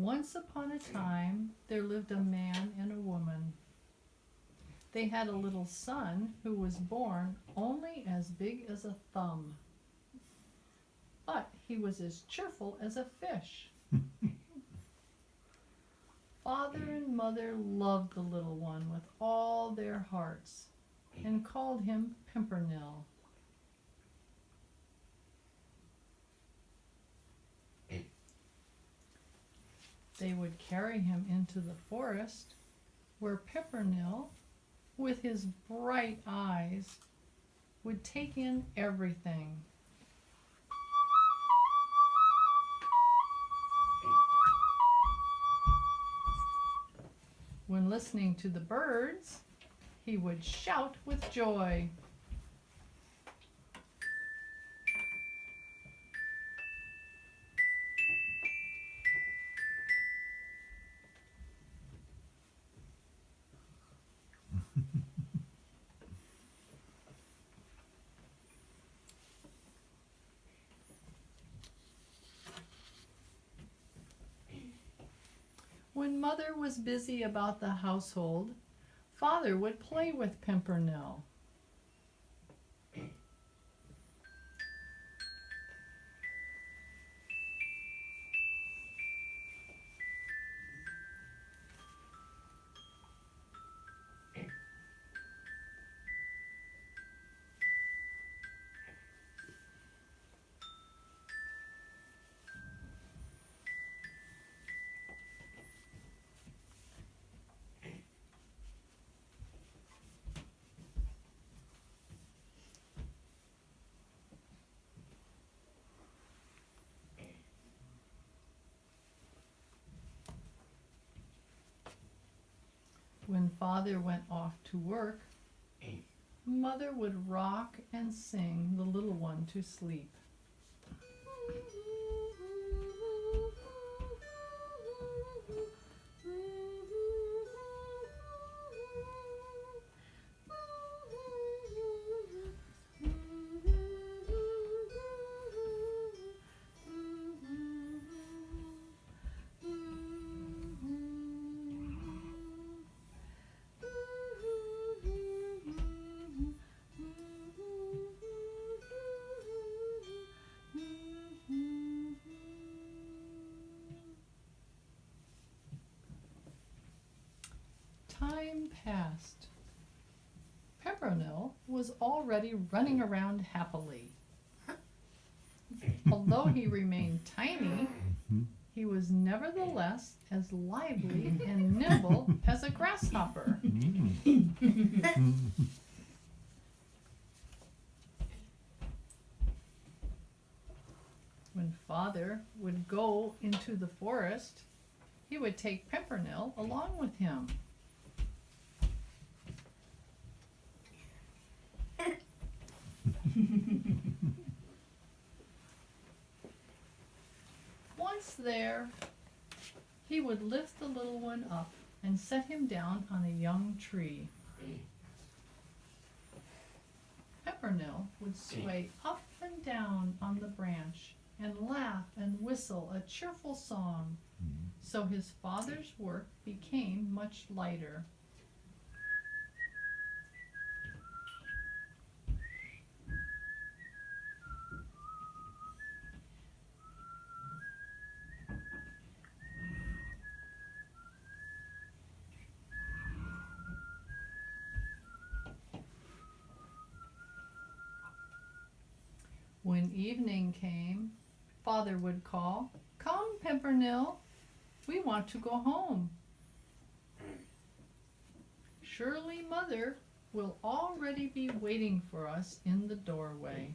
Once upon a time, there lived a man and a woman. They had a little son who was born only as big as a thumb. But he was as cheerful as a fish. Father and mother loved the little one with all their hearts and called him Pimpernell. They would carry him into the forest where Pimpernell, with his bright eyes, would take in everything. When listening to the birds, he would shout with joy. When Mother was busy about the household, Father would play with Pimpernell. When Father went off to work, Mother would rock and sing the little one to sleep. Time passed. Pimpernell was already running around happily. Although he remained tiny, he was nevertheless as lively and nimble as a grasshopper. When Father would go into the forest, he would take Pimpernell along with him. Once there, he would lift the little one up and set him down on a young tree. Pimpernell would sway up and down on the branch and laugh and whistle a cheerful song, so his father's work became much lighter. When evening came, Father would call, "Come, Pimpernell, we want to go home." Surely Mother will already be waiting for us in the doorway.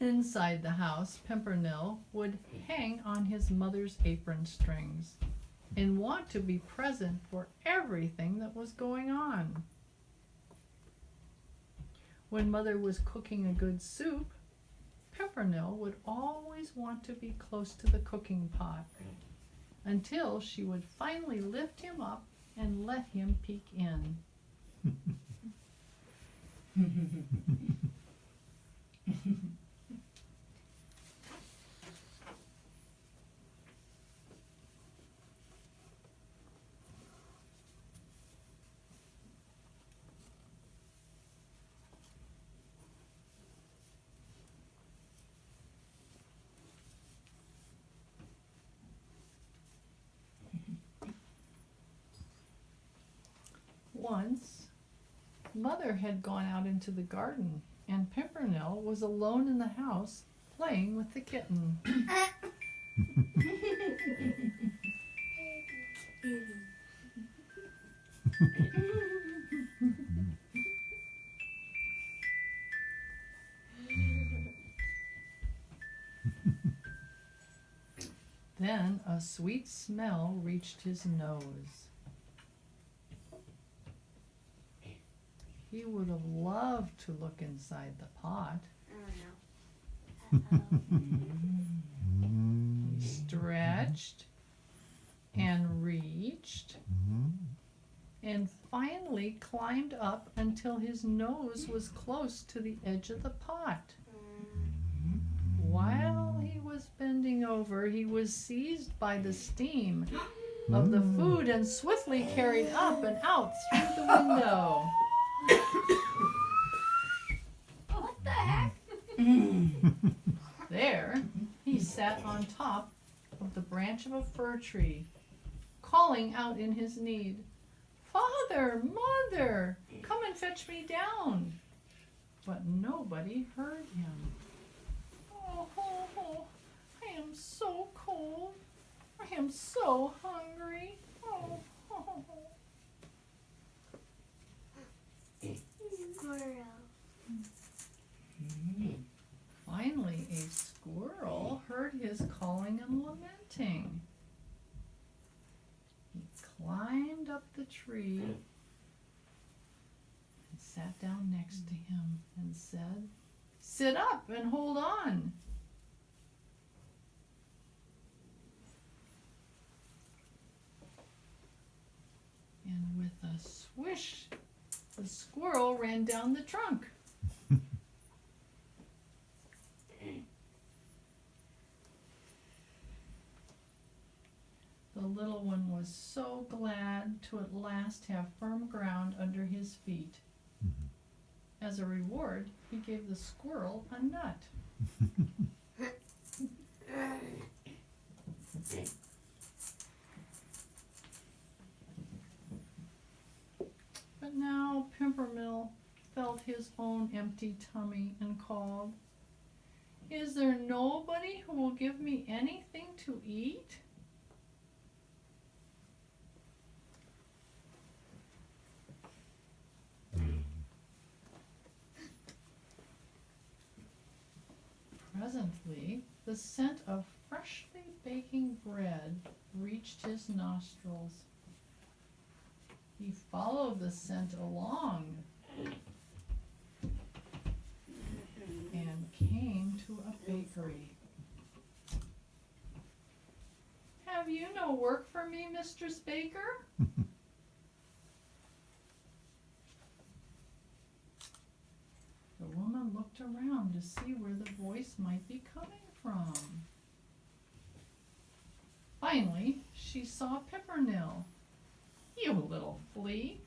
Inside the house, Pimpernell would hang on his mother's apron strings and want to be present for everything that was going on. When Mother was cooking a good soup, Pimpernel would always want to be close to the cooking pot until she would finally lift him up and let him peek in. Once, Mother had gone out into the garden, and Pimpernel was alone in the house playing with the kitten. Then a sweet smell reached his nose. He would have loved to look inside the pot. He stretched and reached and finally climbed up until his nose was close to the edge of the pot. While he was bending over, he was seized by the steam of the food and swiftly carried up and out through the window. What the heck? There, he sat on top of the branch of a fir tree, calling out in his need, "Father, Mother, come and fetch me down." But nobody heard him. Oh, I am so cold. I am so hungry. Oh. Squirrel. Finally, a squirrel heard his calling and lamenting. He climbed up the tree and sat down next to him and said, "Sit up and hold on." And with a swish, the squirrel ran down the trunk. The little one was so glad to at last have firm ground under his feet. As a reward, he gave the squirrel a nut. But now Pimpernel felt his own empty tummy and called, "Is there nobody who will give me anything to eat?" Presently, the scent of freshly baking bread reached his nostrils. He followed the scent along and came to a bakery. "Have you no work for me, Mistress Baker?" The woman looked around to see where the voice might be coming from. Finally, she saw Pimpernel. "You little flea,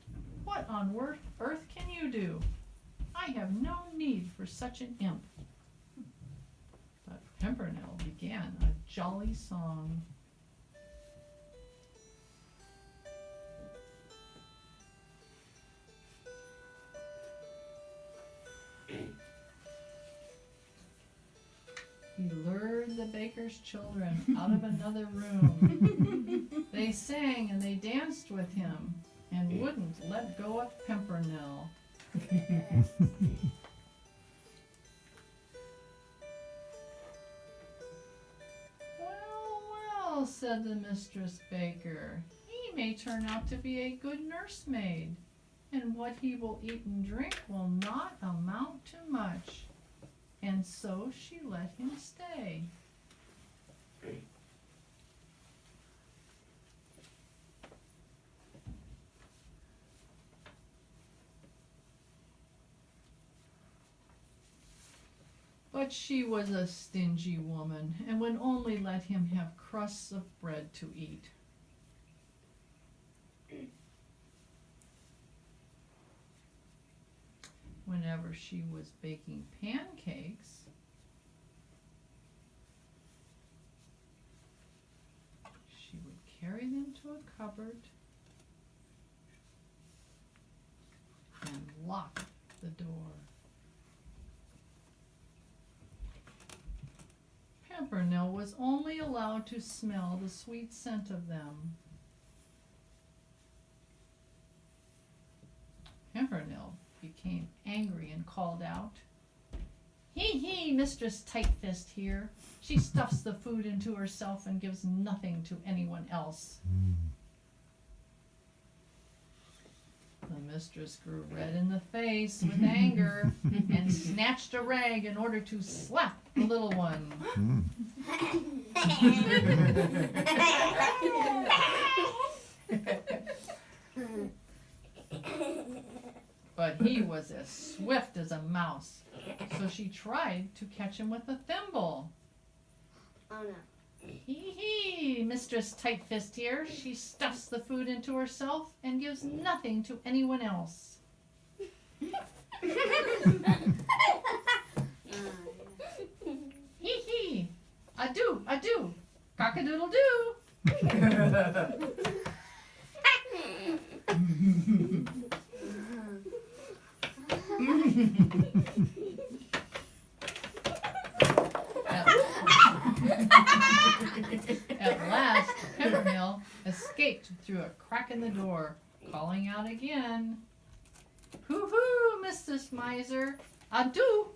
what on earth can you do? I have no need for such an imp." But Pimpernel began a jolly song. He lured the baker's children out of another room. They sang and they danced with him and wouldn't let go of Pimpernel. Well, said the mistress baker, "he may turn out to be a good nursemaid. and what he will eat and drink will not amount to much. And so she let him stay. But she was a stingy woman and would only let him have crusts of bread to eat. Whenever she was baking pancakes, she would carry them to a cupboard and lock the door. Pimpernel was only allowed to smell the sweet scent of them. Pimpernel became angry and called out, "Hee, Mistress Tightfist here. She stuffs the food into herself and gives nothing to anyone else." The mistress grew red in the face with anger and snatched a rag in order to slap the little one. But he was as swift as a mouse, so she tried to catch him with a thimble. Oh no. Hee, Mistress Tightfist here. She stuffs the food into herself and gives nothing to anyone else. Hee, adieu, cock-a-doodle-doo. At last, Pimpernel escaped through a crack in the door, calling out again, "Hoo-hoo, Mistress Miser, adieu."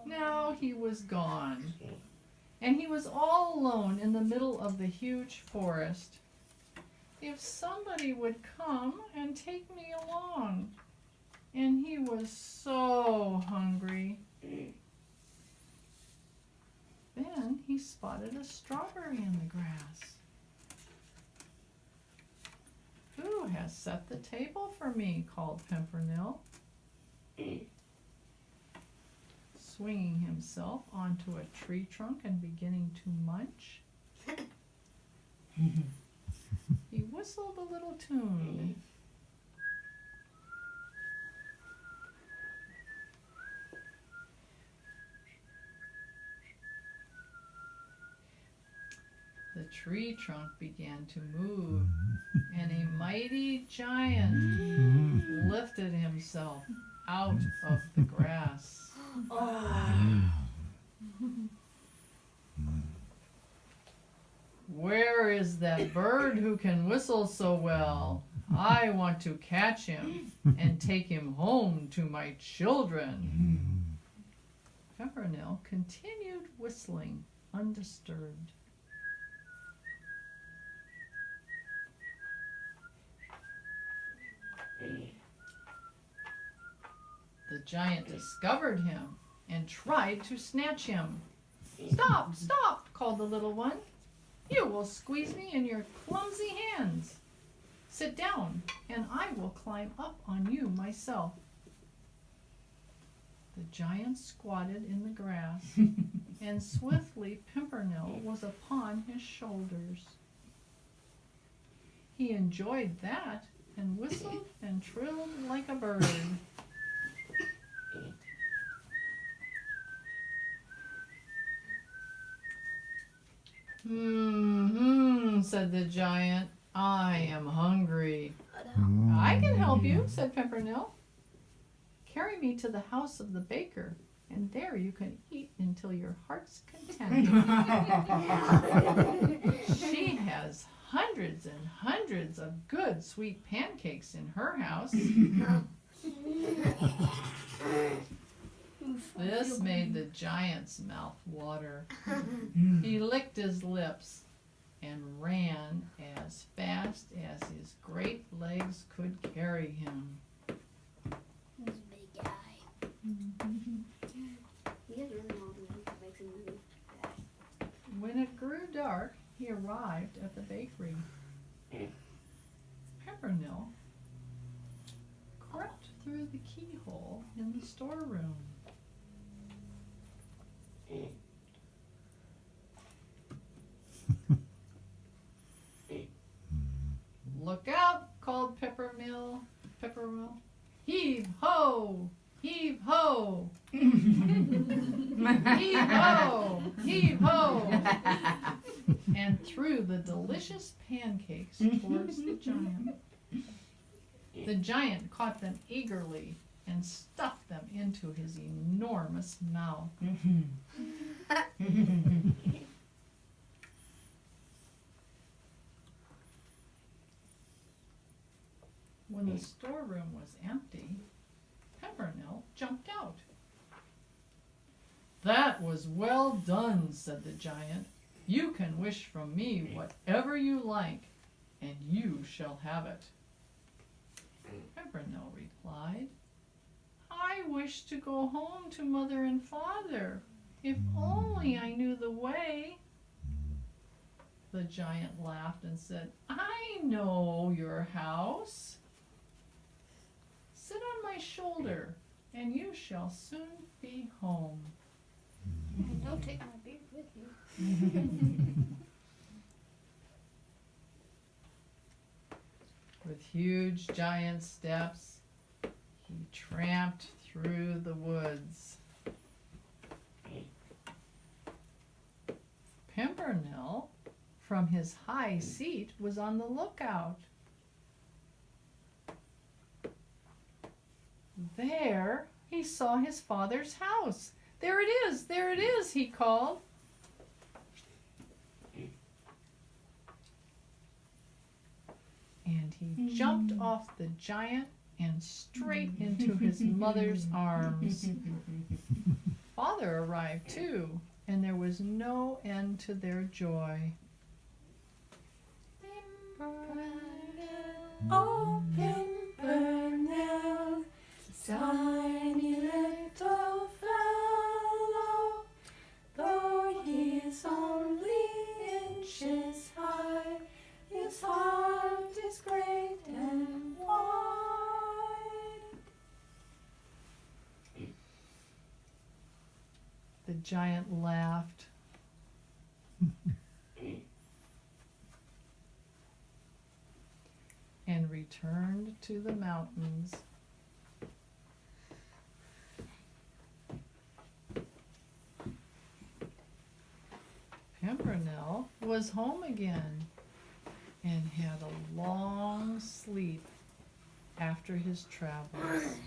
Now he was gone, and he was all alone in the middle of the huge forest. If somebody would come and take me along. And he was so hungry. Then he spotted a strawberry in the grass. "Who has set the table for me?" called Pimpernel, swinging himself onto a tree trunk and beginning to munch. He whistled a little tune. The tree trunk began to move, and a mighty giant lifted himself out of the grass. "Where is that bird who can whistle so well? I want to catch him and take him home to my children." Pimpernel continued whistling undisturbed. The giant discovered him and tried to snatch him. "Stop, stop," called the little one. "You will squeeze me in your clumsy hands. Sit down, and I will climb up on you myself." The giant squatted in the grass, and swiftly Pimpernel was upon his shoulders. He enjoyed that and whistled and trilled like a bird. Said the giant. "I am hungry." "I can help you," said Pimpernel. "Carry me to the house of the baker, and there you can eat until your heart's content." She has hundreds and hundreds of good sweet pancakes in her house. This made the giant's mouth water. He licked his lips and ran as fast as his great legs could carry him. He's a big guy. He has really long legs that makes him really fast. When it grew dark, he arrived at the bakery. Pimpernel crept through the keyhole in the storeroom. Look out, called Pimpernel. Heave ho! Heave ho! Heave ho! Heave ho! And threw the delicious pancakes towards the giant. The giant caught them eagerly and stuffed them into his enormous mouth. When the storeroom was empty, Pimpernel jumped out. "That was well done," said the giant. "You can wish from me whatever you like, and you shall have it." Pimpernel replied, "I wish to go home to mother and father. If only I knew the way." The giant laughed and said, "I know your house. Sit on my shoulder, and you shall soon be home." And don't take my beard with you. With huge giant steps, he tramped through the woods. Pimpernel, from his high seat, was on the lookout. There he saw his father's house. There it is, he called. And he jumped off the giant and straight into his mother's arms. Father arrived too, and there was no end to their joy. Oh, Pimpernel, tiny little fellow, though he is only inches high, his heart is great and wide. The giant laughed. And returned to the mountains. Pimpernel was home again and had a long sleep after his travels.